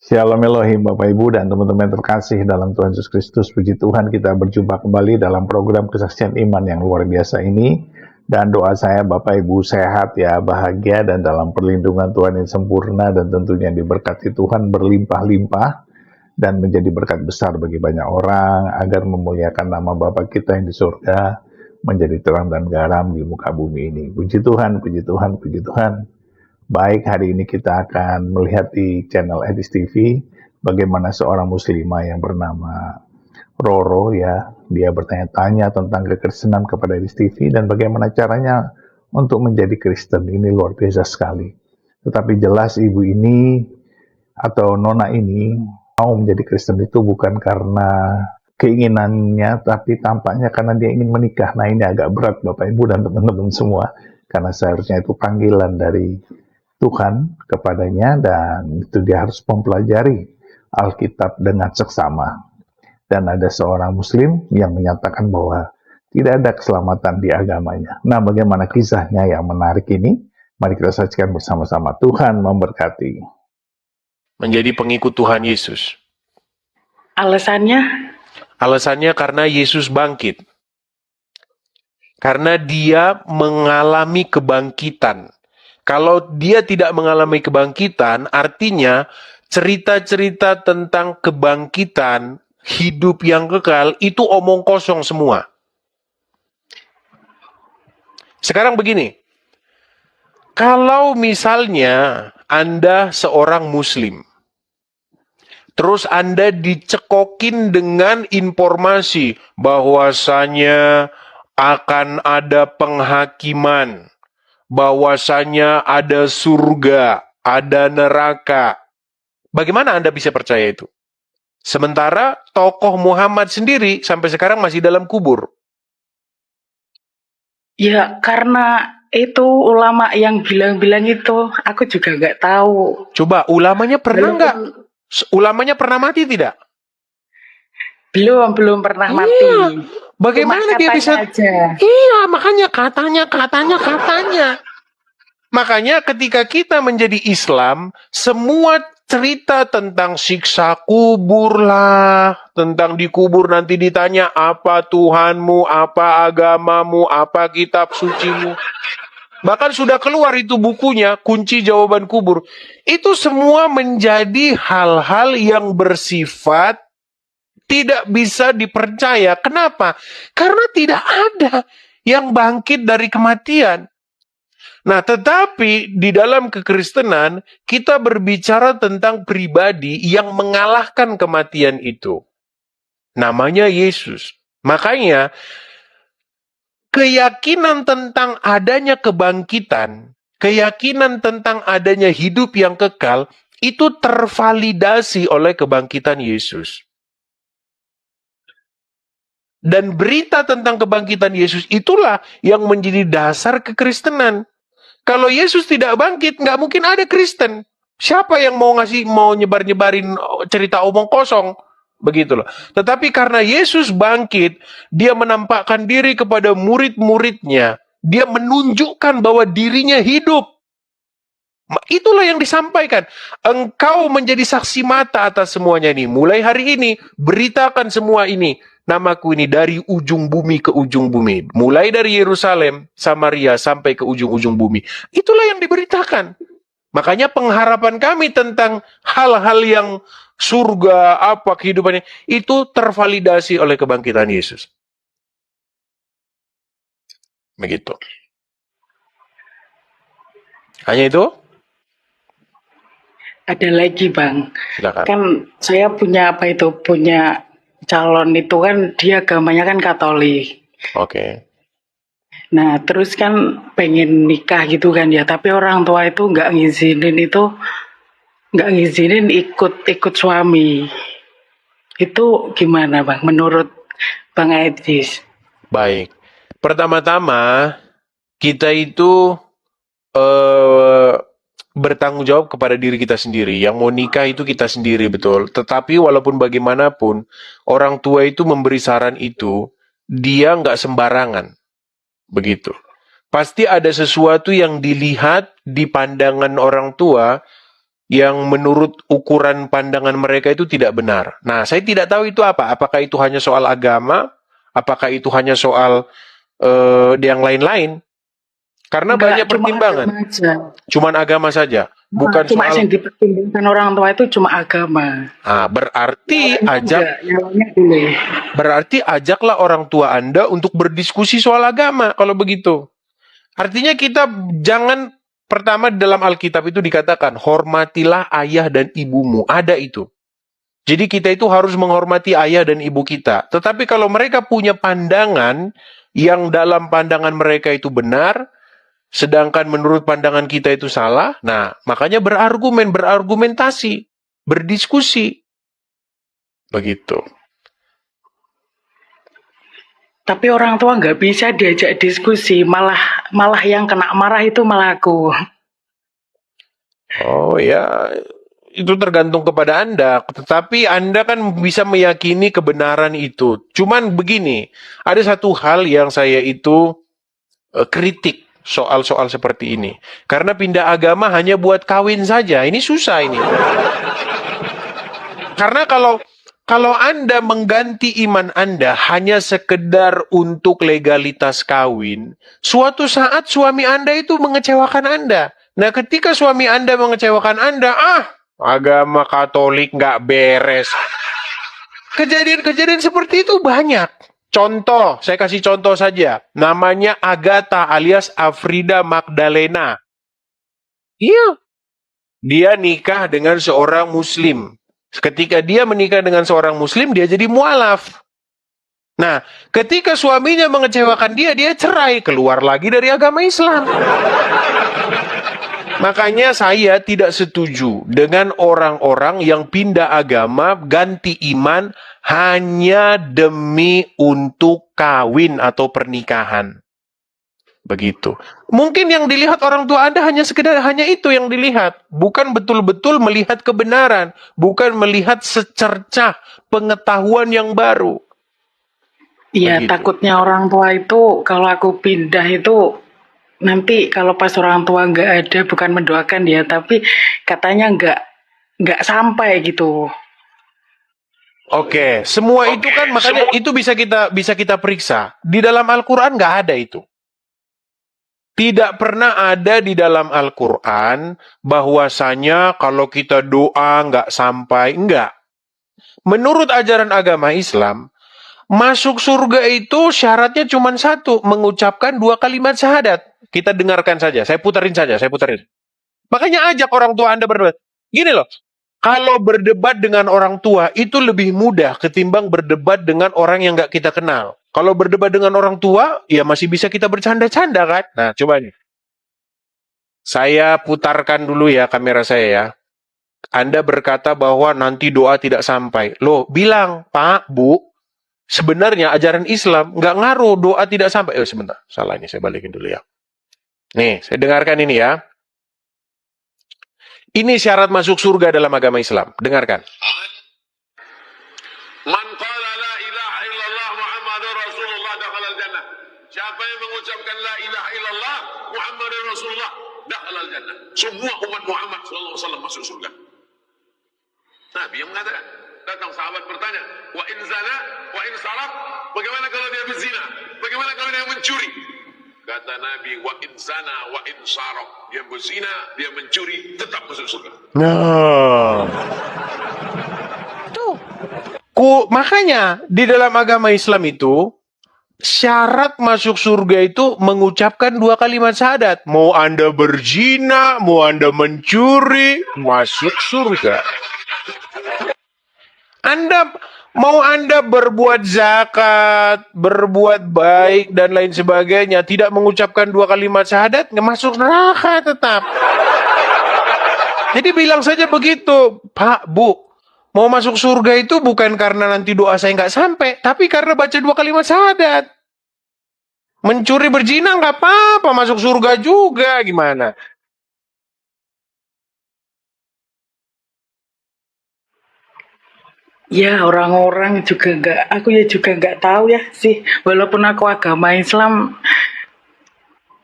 Shalom Elohim Bapak Ibu dan teman-teman terkasih dalam Tuhan Yesus Kristus. Puji Tuhan kita berjumpa kembali dalam program kesaksian iman yang luar biasa ini. Dan doa saya Bapak Ibu sehat ya, bahagia dan dalam perlindungan Tuhan yang sempurna. Dan tentunya diberkati Tuhan berlimpah-limpah dan menjadi berkat besar bagi banyak orang. Agar memuliakan nama Bapa kita yang di surga, menjadi terang dan garam di muka bumi ini. Puji Tuhan, puji Tuhan, puji Tuhan. Baik, hari ini kita akan melihat di channel Edis TV bagaimana seorang muslimah yang bernama Roro ya, dia bertanya-tanya tentang kekristenan kepada Edis TV dan bagaimana caranya untuk menjadi Kristen. Ini luar biasa sekali. Tetapi jelas ibu ini atau nona ini mau menjadi Kristen itu bukan karena keinginannya, tapi tampaknya karena dia ingin menikah. Nah, ini agak berat Bapak Ibu dan teman-teman semua, karena seharusnya itu panggilan dari Tuhan kepadanya dan itu dia harus mempelajari Alkitab dengan seksama. Dan ada seorang muslim yang menyatakan bahwa tidak ada keselamatan di agamanya. Nah, bagaimana kisahnya yang menarik ini? Mari kita saksikan bersama-sama. Tuhan memberkati. Menjadi pengikut Tuhan Yesus. Alasannya? Alasannya karena Yesus bangkit. Karena dia mengalami kebangkitan. Kalau dia tidak mengalami kebangkitan, artinya cerita-cerita tentang kebangkitan, hidup yang kekal, itu omong kosong semua. Sekarang begini, kalau misalnya Anda seorang muslim, terus Anda dicekokin dengan informasi bahwasanya akan ada penghakiman, bahwasanya ada surga, ada neraka. Bagaimana Anda bisa percaya itu? Sementara tokoh Muhammad sendiri sampai sekarang masih dalam kubur. Ya karena itu ulama yang bilang-bilang itu, aku juga nggak tahu. Coba ulamanya pernah nggak? Ulamanya pernah mati tidak? Belum pernah mati. Bagaimana dia bisa? Aja. Iya, makanya katanya. Makanya ketika kita menjadi Islam, semua cerita tentang siksa kubur lah, tentang dikubur nanti ditanya apa Tuhanmu, apa agamamu, apa kitab sucimu. Bahkan sudah keluar itu bukunya, kunci jawaban kubur. Itu semua menjadi hal-hal yang bersifat tidak bisa dipercaya. Kenapa? Karena tidak ada yang bangkit dari kematian. Nah, tetapi di dalam kekristenan, kita berbicara tentang pribadi yang mengalahkan kematian itu. Namanya Yesus. Makanya, keyakinan tentang adanya kebangkitan, keyakinan tentang adanya hidup yang kekal, itu tervalidasi oleh kebangkitan Yesus. Dan berita tentang kebangkitan Yesus itulah yang menjadi dasar kekristenan. Kalau Yesus tidak bangkit, nggak mungkin ada Kristen. Siapa yang mau nyebar-nyebarin cerita omong kosong? Begitulah. Tetapi karena Yesus bangkit, dia menampakkan diri kepada murid-muridnya. Dia menunjukkan bahwa dirinya hidup. Itulah yang disampaikan. Engkau menjadi saksi mata atas semuanya ini. Mulai hari ini, beritakan semua ini. Namaku ini dari ujung bumi ke ujung bumi. Mulai dari Yerusalem, Samaria, sampai ke ujung-ujung bumi. Itulah yang diberitakan. Makanya pengharapan kami tentang hal-hal yang surga, apa kehidupannya, itu tervalidasi oleh kebangkitan Yesus. Begitu. Hanya itu? Ada lagi Bang. Silakan. Kan saya punya calon itu kan dia agamanya kan Katolik. Oke. Nah terus kan pengen nikah gitu kan ya, tapi orang tua itu nggak ngizinin ikut suami. Itu gimana Bang menurut Bang Edis? Baik. Pertama-tama kita itu bertanggung jawab kepada diri kita sendiri. Yang mau nikah itu kita sendiri, betul. Tetapi walaupun bagaimanapun, orang tua itu memberi saran itu, dia nggak sembarangan. Begitu. Pasti ada sesuatu yang dilihat di pandangan orang tua, yang menurut ukuran pandangan mereka itu tidak benar. Nah, saya tidak tahu itu apa. Apakah itu hanya soal agama? Apakah itu hanya soal yang lain-lain? Karena banyak Enggak, cuma pertimbangan. agama aja. Cuman agama saja, bukan Cuma soal. yang dipertimbangkan orang tua itu cuma agama. Berarti Yang lainnya boleh. berarti ajaklah orang tua Anda untuk berdiskusi soal agama kalau begitu. Artinya kita jangan, pertama dalam Alkitab itu dikatakan hormatilah ayah dan ibumu, ada itu. Jadi kita itu harus menghormati ayah dan ibu kita. Tetapi kalau mereka punya pandangan yang dalam pandangan mereka itu benar, sedangkan menurut pandangan kita itu salah, nah makanya berargumentasi, berdiskusi. Begitu. Tapi orang tua nggak bisa diajak diskusi, malah yang kena marah itu malah aku. Oh ya, itu tergantung kepada Anda. Tetapi Anda kan bisa meyakini kebenaran itu. Cuman begini, ada satu hal yang saya itu kritik soal-soal seperti ini. Karena pindah agama hanya buat kawin saja. Ini susah ini. Karena kalau Anda mengganti iman Anda hanya sekedar untuk legalitas kawin, suatu saat suami Anda itu mengecewakan Anda. Nah, ketika suami Anda mengecewakan Anda, agama Katolik nggak beres. Kejadian-kejadian seperti itu banyak. Contoh, saya kasih contoh saja. Namanya Agatha alias Afrida Magdalena. Iya, dia nikah dengan seorang Muslim. Ketika dia menikah dengan seorang Muslim, dia jadi mualaf. Nah, ketika suaminya mengecewakan dia cerai, keluar lagi dari agama Islam. Makanya saya tidak setuju dengan orang-orang yang pindah agama, ganti iman, hanya demi untuk kawin atau pernikahan. Begitu. Mungkin yang dilihat orang tua Anda hanya itu yang dilihat. Bukan betul-betul melihat kebenaran. Bukan melihat secercah pengetahuan yang baru. Iya, Begitu. takutnya orang tua itu kalau aku pindah itu nanti kalau pas orang tua nggak ada, bukan mendoakan ya, tapi katanya nggak sampai gitu. Oke, semua itu kan makanya itu bisa kita periksa. Di dalam Al-Qur'an nggak ada itu. Tidak pernah ada di dalam Al-Quran bahwasanya kalau kita doa nggak sampai, enggak. Menurut ajaran agama Islam, masuk surga itu syaratnya cuma satu, mengucapkan 2 kalimat syahadat. Kita dengarkan saja, saya puterin. Makanya ajak orang tua Anda berdebat. Gini loh, kalau berdebat dengan orang tua itu lebih mudah ketimbang berdebat dengan orang yang nggak kita kenal. Kalau berdebat dengan orang tua, ya masih bisa kita bercanda-canda kan? Nah, coba nih. Saya putarkan dulu ya kamera saya ya. Anda berkata bahwa nanti doa tidak sampai. Loh, bilang, Pak, Bu, sebenarnya ajaran Islam nggak ngaruh doa tidak sampai. Sebentar, salah ini saya balikin dulu ya. Nih, saya dengarkan ini ya. Ini syarat masuk surga dalam agama Islam. Dengarkan. Man qala la ilaha illallah Muhammadur Rasulullah dakhala al-jannah. Siapa yang mengucapkan la ilaha illallah Muhammadur Rasulullah dakhala al-jannah. Semua umat Muhammad sallallahu alaihi wasallam masuk surga. Nabi yang mengatakan. Datang sahabat bertanya, wa in zana, wa in saraq, bagaimana kalau dia berzina? Bagaimana kalau dia mencuri? Kata Nabi, wa in zana, wa in saraq, dia berzina, dia mencuri, tetap masuk surga. Nah. Tuh. Makanya di dalam agama Islam itu syarat masuk surga itu mengucapkan 2 kalimat syahadat. Mau Anda berzina, mau Anda mencuri, masuk surga. Anda berbuat zakat, berbuat baik dan lain sebagainya, tidak mengucapkan 2 kalimat syahadat, nggak masuk neraka tetap. Jadi bilang saja begitu, Pak, Bu, mau masuk surga itu bukan karena nanti doa saya nggak sampai, tapi karena baca 2 kalimat syahadat. Mencuri berzina nggak apa-apa, masuk surga juga, gimana? Ya, orang-orang aku juga nggak tahu ya sih. Walaupun aku agama Islam,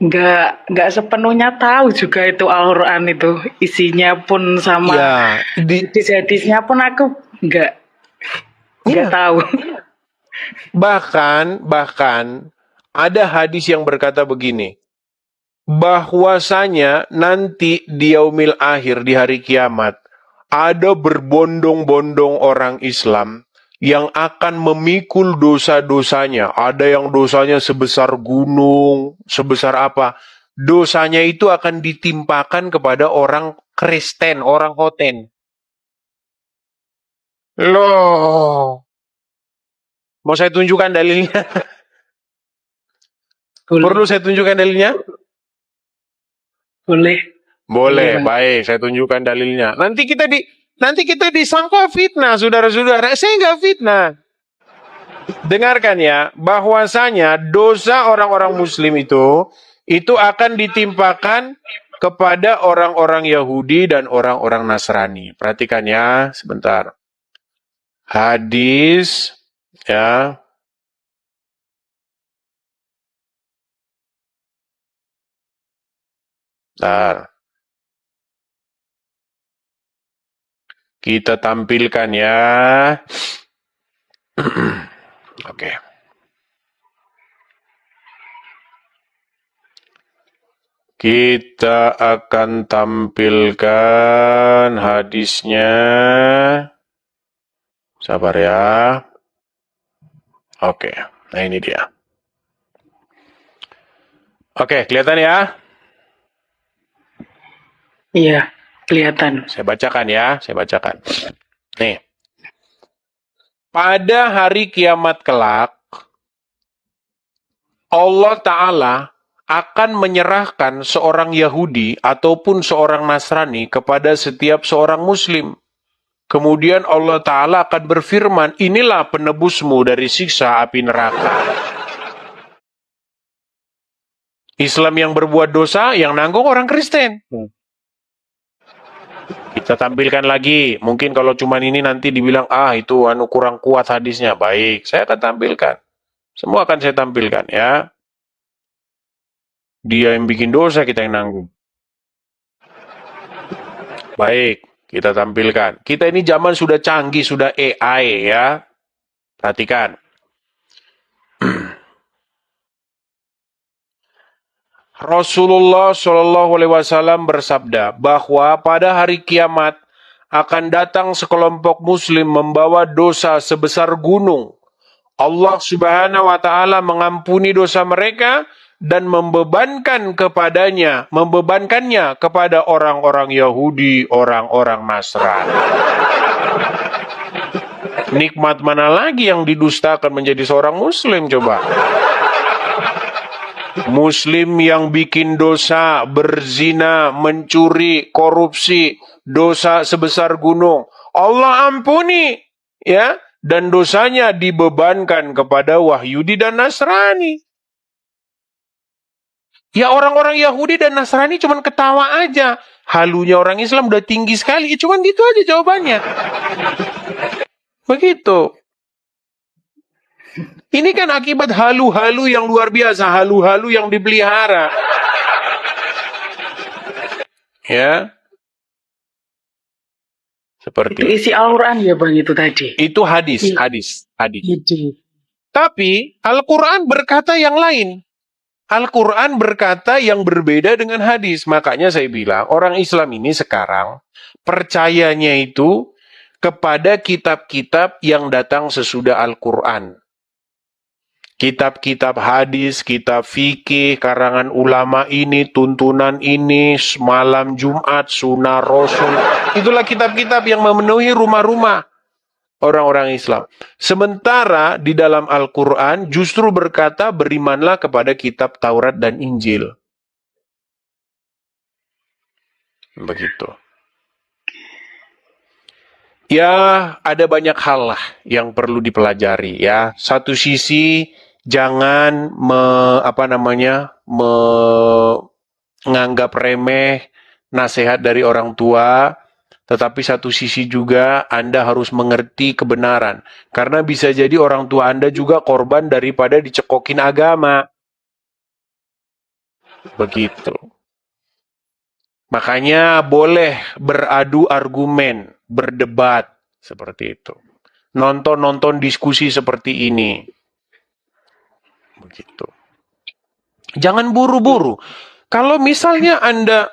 nggak sepenuhnya tahu juga itu Al-Quran itu isinya pun sama Ya, hadis-hadisnya pun aku nggak iya. tahu. Bahkan ada hadis yang berkata begini, bahwasanya nanti di yaumil akhir, di hari kiamat, ada berbondong-bondong orang Islam yang akan memikul dosa-dosanya. Ada yang dosanya sebesar gunung, sebesar apa. Dosanya itu akan ditimpakan kepada orang Kristen, orang Hoten. Loh, mau saya tunjukkan dalilnya? Perlu saya tunjukkan dalilnya? Boleh. Boleh, Bang. baik, saya tunjukkan dalilnya. Nanti kita disangka fitnah, saudara-saudara. Saya nggak fitnah. Dengarkan ya, bahwasanya dosa orang-orang Muslim itu akan ditimpakan kepada orang-orang Yahudi dan orang-orang Nasrani. Perhatikan ya, sebentar. Hadis, ya. Bentar. Kita tampilkan ya. Oke. Kita akan tampilkan hadisnya. Sabar ya. Oke, nah ini dia. Oke, kelihatan ya? Iya, kelihatan. Saya bacakan ya, saya bacakan. Nih. Pada hari kiamat kelak, Allah Ta'ala akan menyerahkan seorang Yahudi ataupun seorang Nasrani kepada setiap seorang Muslim. Kemudian Allah Ta'ala akan berfirman, inilah penebusmu dari siksa api neraka. Islam yang berbuat dosa, yang nanggung orang Kristen. Kita tampilkan lagi. Mungkin kalau cuma ini nanti dibilang, itu kurang kuat hadisnya. Baik, saya akan tampilkan. Semua akan saya tampilkan ya. Dia yang bikin dosa, kita yang nanggung. Baik, kita tampilkan. Kita ini zaman sudah canggih, sudah AI ya. Perhatikan. Rasulullah Shallallahu Alaihi Wasallam bersabda bahwa pada hari kiamat akan datang sekelompok Muslim membawa dosa sebesar gunung. Allah Subhanahu Wa Taala mengampuni dosa mereka dan membebankannya kepada orang-orang Yahudi, orang-orang Nasrani. Nikmat mana lagi yang didustakan menjadi seorang Muslim coba? Muslim yang bikin dosa, berzina, mencuri, korupsi, dosa sebesar gunung, Allah ampuni, ya, dan dosanya dibebankan kepada Wahyudi dan Nasrani. Ya orang-orang Yahudi dan Nasrani cuman ketawa aja. Halunya orang Islam udah tinggi sekali, cuman gitu aja jawabannya. Begitu. Ini kan akibat halu-halu yang luar biasa, halu-halu yang dipelihara. Ya. Seperti Itu isi Al-Quran ya Bang itu tadi. itu hadis. Itu. Tapi Al-Quran berkata yang lain. Al-Quran berkata yang berbeda dengan hadis. Makanya saya bilang, orang Islam ini sekarang percayanya itu kepada kitab-kitab yang datang sesudah Al-Quran. Kitab-kitab hadis, kitab fikih, karangan ulama ini, tuntunan ini, malam Jumat, sunnah Rasul. Itulah kitab-kitab yang memenuhi rumah-rumah orang-orang Islam. Sementara di dalam Al-Quran justru berkata berimanlah kepada kitab Taurat dan Injil. Begitu. Ya, ada banyak hal lah yang perlu dipelajari ya. Satu sisi jangan menganggap remeh nasihat dari orang tua, tetapi satu sisi juga Anda harus mengerti kebenaran. Karena bisa jadi orang tua Anda juga korban daripada dicekokin agama. Begitu. Makanya boleh beradu argumen, berdebat seperti itu. Nonton diskusi seperti ini. Begitu. Jangan buru-buru. Kalau misalnya Anda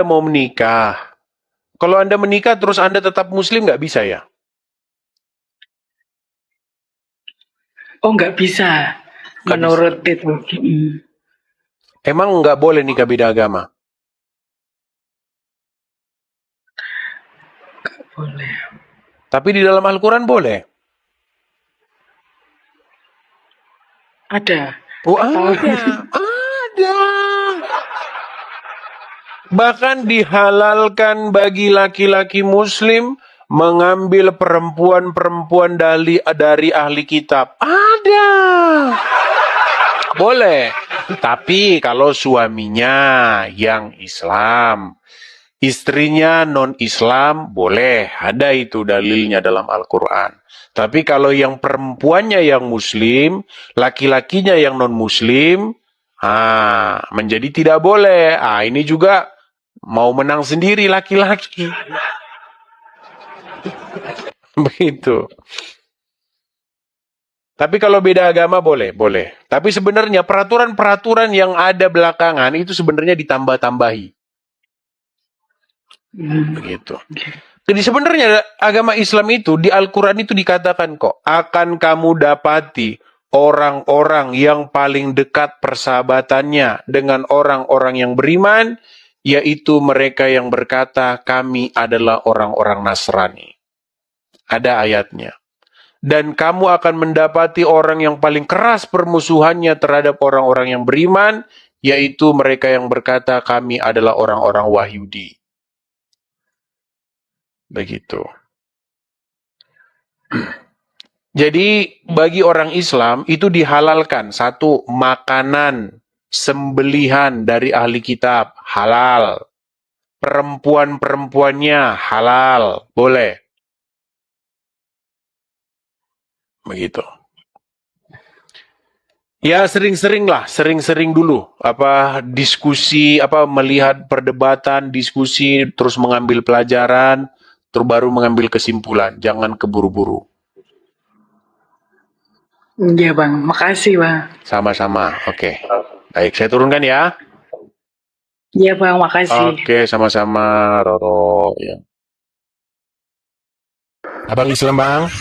mau menikah, kalau Anda menikah terus Anda tetap Muslim, nggak bisa ya? Oh, nggak bisa. Nggak Menurut itu. Emang nggak boleh nikah beda agama? Boleh. Tapi di dalam Al-Quran boleh. Ada. Oh, ada. Ada. Bahkan dihalalkan bagi laki-laki Muslim mengambil perempuan-perempuan dari ahli kitab. Ada. Boleh. Tapi kalau suaminya yang Islam, istrinya non-Islam, boleh. Ada itu dalilnya dalam Al-Quran. Tapi kalau yang perempuannya yang Muslim, laki-lakinya yang non-Muslim, menjadi tidak boleh. Ini juga mau menang sendiri laki-laki. Begitu. Tapi kalau beda agama boleh. Tapi sebenarnya peraturan-peraturan yang ada belakangan itu sebenarnya ditambah-tambahi. Begitu. Jadi sebenarnya agama Islam itu di Al-Quran itu dikatakan kok, akan kamu dapati orang-orang yang paling dekat persahabatannya dengan orang-orang yang beriman, yaitu mereka yang berkata, kami adalah orang-orang Nasrani. Ada ayatnya. Dan kamu akan mendapati orang yang paling keras permusuhannya terhadap orang-orang yang beriman, yaitu mereka yang berkata, kami adalah orang-orang Wahyudi. Begitu. Jadi bagi orang Islam itu dihalalkan satu, makanan sembelihan dari ahli kitab halal, perempuan-perempuannya halal, boleh. Begitu. Ya sering-sering dulu diskusi, melihat perdebatan, diskusi, terus mengambil pelajaran, terus baru mengambil kesimpulan. Jangan keburu-buru. Iya Bang, makasih Bang. Sama-sama, oke. Baik, saya turunkan ya. Iya Bang, makasih. Oke, sama-sama, Roro. Ya. Abang Islam, Bang?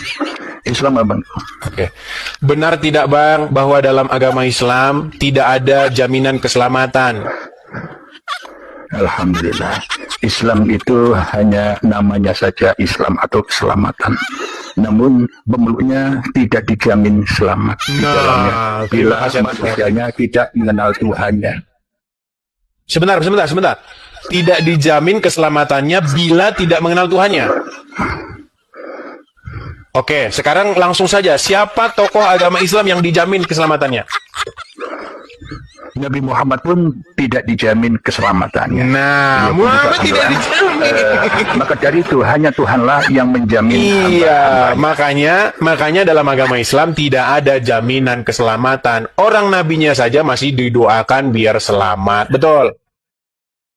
Islam, Abang. Oke. Benar tidak, Bang, bahwa dalam agama Islam tidak ada jaminan keselamatan? Alhamdulillah. Islam itu hanya namanya saja Islam atau keselamatan. Namun pemeluknya tidak dijamin selamat di dalamnya bila manusianya tidak mengenal Tuhannya. Sebentar. Tidak dijamin keselamatannya bila tidak mengenal Tuhannya. Oke, sekarang langsung saja. Siapa tokoh agama Islam yang dijamin keselamatannya? Nabi Muhammad pun tidak dijamin keselamatannya. Nah, Muhammad tidak dijamin. Maka dari itu hanya Tuhanlah yang menjamin. Iya, makanya dalam agama Islam tidak ada jaminan keselamatan. Orang nabinya saja masih didoakan biar selamat. Betul?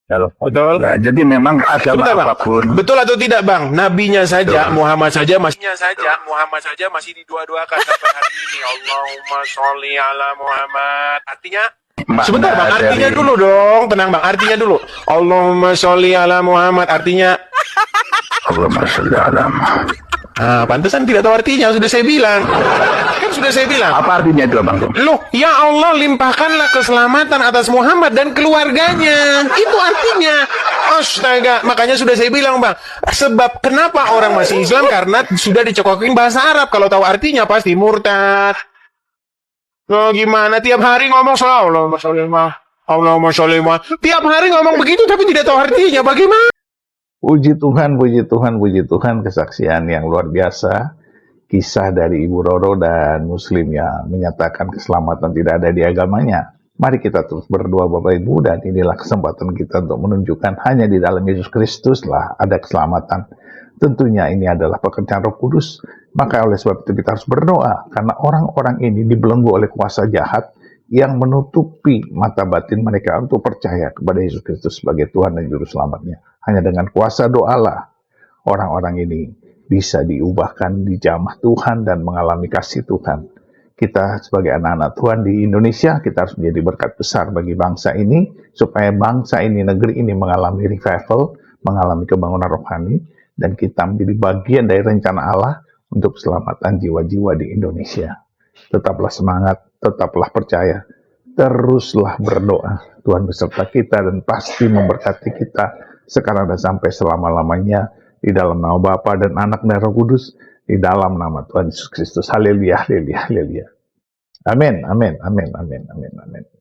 Betul? Nah, jadi memang agama Sebentar, Bang. apapun. Betul atau tidak, Bang? Nabinya saja, Muhammad saja masih didua-duakan sampai hari ini. Allahumma sholli ala Muhammad. Artinya sebentar, Bang. Artinya dulu dong. Tenang, Bang. Artinya dulu. Allahumma sholli ala Muhammad. Artinya Allahumma sholli ala Muhammad. pantesan tidak tahu artinya. Sudah saya bilang. Apa artinya itu, Bang? Loh, ya Allah limpahkanlah keselamatan atas Muhammad dan keluarganya. Itu artinya. Astaga, makanya sudah saya bilang, Bang. Sebab kenapa orang masih Islam? Karena sudah dicokokin bahasa Arab. Kalau tahu artinya pasti murtad. Loh, gimana? Tiap hari ngomong Allahumma sholli. Tiap hari ngomong begitu tapi tidak tahu artinya. Bagaimana? Puji Tuhan, kesaksian yang luar biasa. Kisah dari Ibu Roro dan Muslim yang menyatakan keselamatan tidak ada di agamanya. Mari kita terus berdoa Bapak Ibu, dan inilah kesempatan kita untuk menunjukkan hanya di dalam Yesus Kristus lah ada keselamatan. Tentunya ini adalah pekerjaan Roh Kudus. Maka oleh sebab itu kita harus berdoa, karena orang-orang ini dibelenggu oleh kuasa jahat yang menutupi mata batin mereka untuk percaya kepada Yesus Kristus sebagai Tuhan dan Juru Selamatnya. Hanya dengan kuasa doalah orang-orang ini bisa diubahkan, dijamah Tuhan dan mengalami kasih Tuhan. Kita sebagai anak-anak Tuhan di Indonesia, kita harus menjadi berkat besar bagi bangsa ini, supaya bangsa ini, negeri ini mengalami revival, mengalami kebangunan rohani, dan kita menjadi bagian dari rencana Allah untuk keselamatan jiwa-jiwa di Indonesia. Tetaplah semangat, tetaplah percaya, teruslah berdoa. Tuhan beserta kita dan pasti memberkati kita sekarang dan sampai selama-lamanya, di dalam nama Bapa dan Anak dan Roh Kudus, di dalam nama Tuhan Yesus Kristus. Haleluya, haleluya, haleluya. Amin, amin, amin, amin, amin, amin.